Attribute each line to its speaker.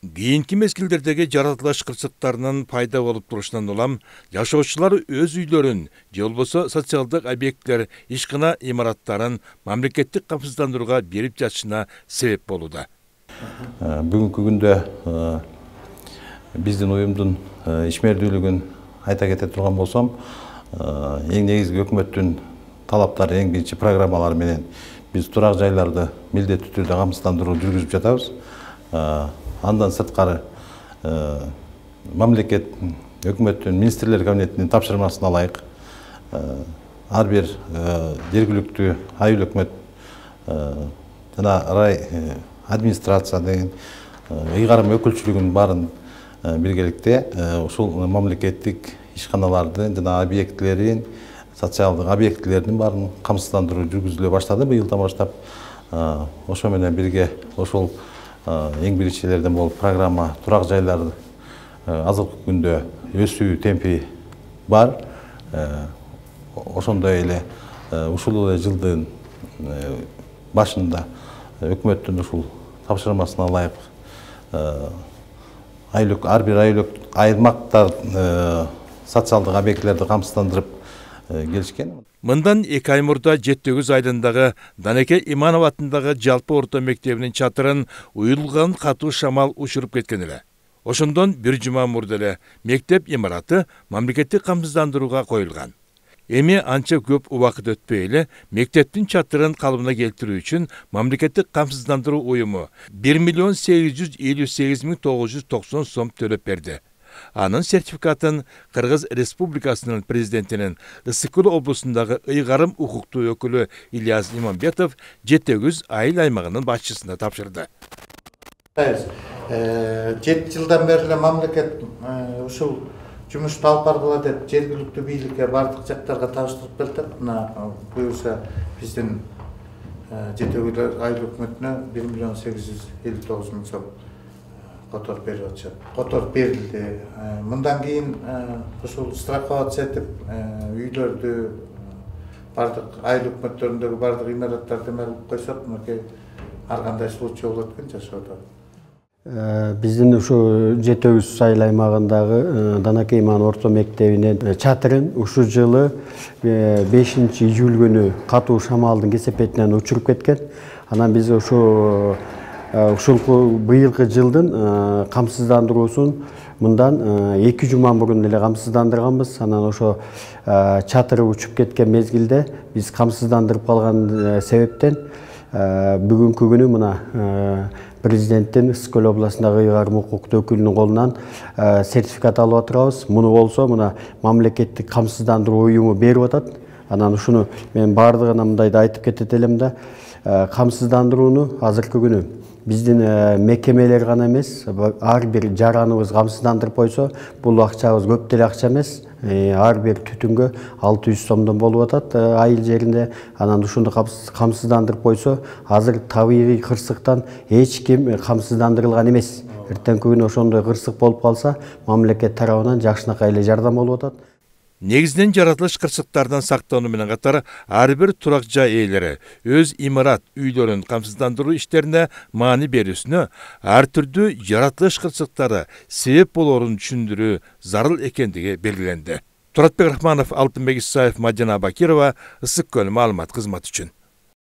Speaker 1: Кийинки мезгилдердеги жаратылыш кырсыктарынын пайда болуп турушунан улам жашоочулар өз үйлөрүн же болбосо социалдык объекттер ишкана имараттарын мамлекеттик камсыздандырууга берип жатышына себеп болууда.
Speaker 2: Бүгүнкү күндө биздин уюмдун ишмердүүлүгүн айта кете турган болсом, эң негизги өкмөттүн талаптары, эң биринчи программалары менен биз турак жайларды милдеттүү түрдө камсыздандыруу жүргүзүп жатабыз. Андан сырткары мамлекет өкмөттүн министрлер кабинетинин тапшырмасына ылайык ар бир жергиликтүү айыл өкмөт жана рай администрация деген ыйгарым өкүлчүлүгүнүн баарын биргеликте ушул мамлекеттик ишканаларды жана объектилерин, социалдык объектилердин баарын камсыздандыруу жүргүзүлө баштады быйылдан баштап. Ошо менен бирге ошол эң биринчилерден болуп программа турак жайларды азыркы күндө өсүү темпи бар. Ошондой эле ушул эле жылдын башында өкмөттүн ушул тапшырмасына ылайык ар бир аймактар социалдык объектилерди камсыздандырып келишкен.
Speaker 1: Мындан 2 ай мурда Жетөгүз айылындагы Данеке Иманов атындагы жалпы орто мектебинин чатырын уюлган катуу шамал учуруп кеткен эле. Ошондон бир жума мурда эле мектеп имараты мамлекеттик камсыздандырууга коюлган. Эми анча көп убакыт өтпөй эле мектептин чатырын калыбына келтирүү үчүн мамлекеттик камсыздандыруу уюму 1.858.990 сом төлөп берди. Анын сертификатын Кыргыз Республикасынын президентинин Ысык-Көл облусундагы ыйгарым укуктуу өкүлү Ильяс Иманбетов Жетөгүз айыл аймагынын башчысына тапшырды.
Speaker 3: 7 жылдан бери эле мамлекет ушул жумушту алып баргыла деп жергиликтүү бийликке бардык жактарга табыштырып келатат. Мына буюрса биздин Жетөгүз айыл өкмөтүнө 1.859.000 сом которуп берип атышат. Которуп берилди. Мындан кийин ушул страховаться этип үйлөрдү бардык айыл өкмөттөрүндөгү бардык имараттарды алып койсок, мынакей ар кандай случай болот экен жашоодо.
Speaker 4: Биздин ушу Жетөгүз айыл аймагындагы Данеке Иманов орто мектебинин чатырын ушул жылы 5-июль күнү катуу шамалдын кесепетинен учуруп кеткен. Анан биз ушул быйылкы жылдын камсыздандыруусун мындан 2 жума мурун эле камсыздандырганбыз. Анан ошо чатыры учуп кеткен мезгилде биз камсыздандырып калган себептен бүгүнкү күнү мына президенттин Ысык-Көл областындагы ыйгарым укуктуу өкүлүнүн колунан сертификат алып отурабыз. Муну болсо мына мамлекеттик камсыздандыруу уюму берип атат. Анан ушуну мен бардыгына мындайды айтып кетет элем да, камсыздандырууну азыркы күнү биздин мекемелер гана эмес, ар бир жараныбыз камсыздандырып койсо, бул акчабыз көп деле акча эмес. Ар бир түтүнгө 600 сомдон болуп атат айыл жеринде. Анан ушуну камсыздандырып койсо, азыр табигый кырсыктан эч ким камсыздандырылган эмес. Эртеңки күнү ошондой кырсык болуп калса, мамлекет тарабынан жакшынакай эле жардам болуп атат.
Speaker 1: Негизден жаратылыш кырсыктардан сактануу менен катар ар бир турак жай ээлери өз имарат үйлөрүн камсыздандыруу иштерине маани берүүсүнө ар түрдүү жаратылыш кырсыктары себеп болоорун түшүндүрүү зарыл экендиги белгиленди. Туратбек Рахманов, Алтынбек Исаев, Мадина Бакирова, Ысык-Көл маалымат кызматы үчүн.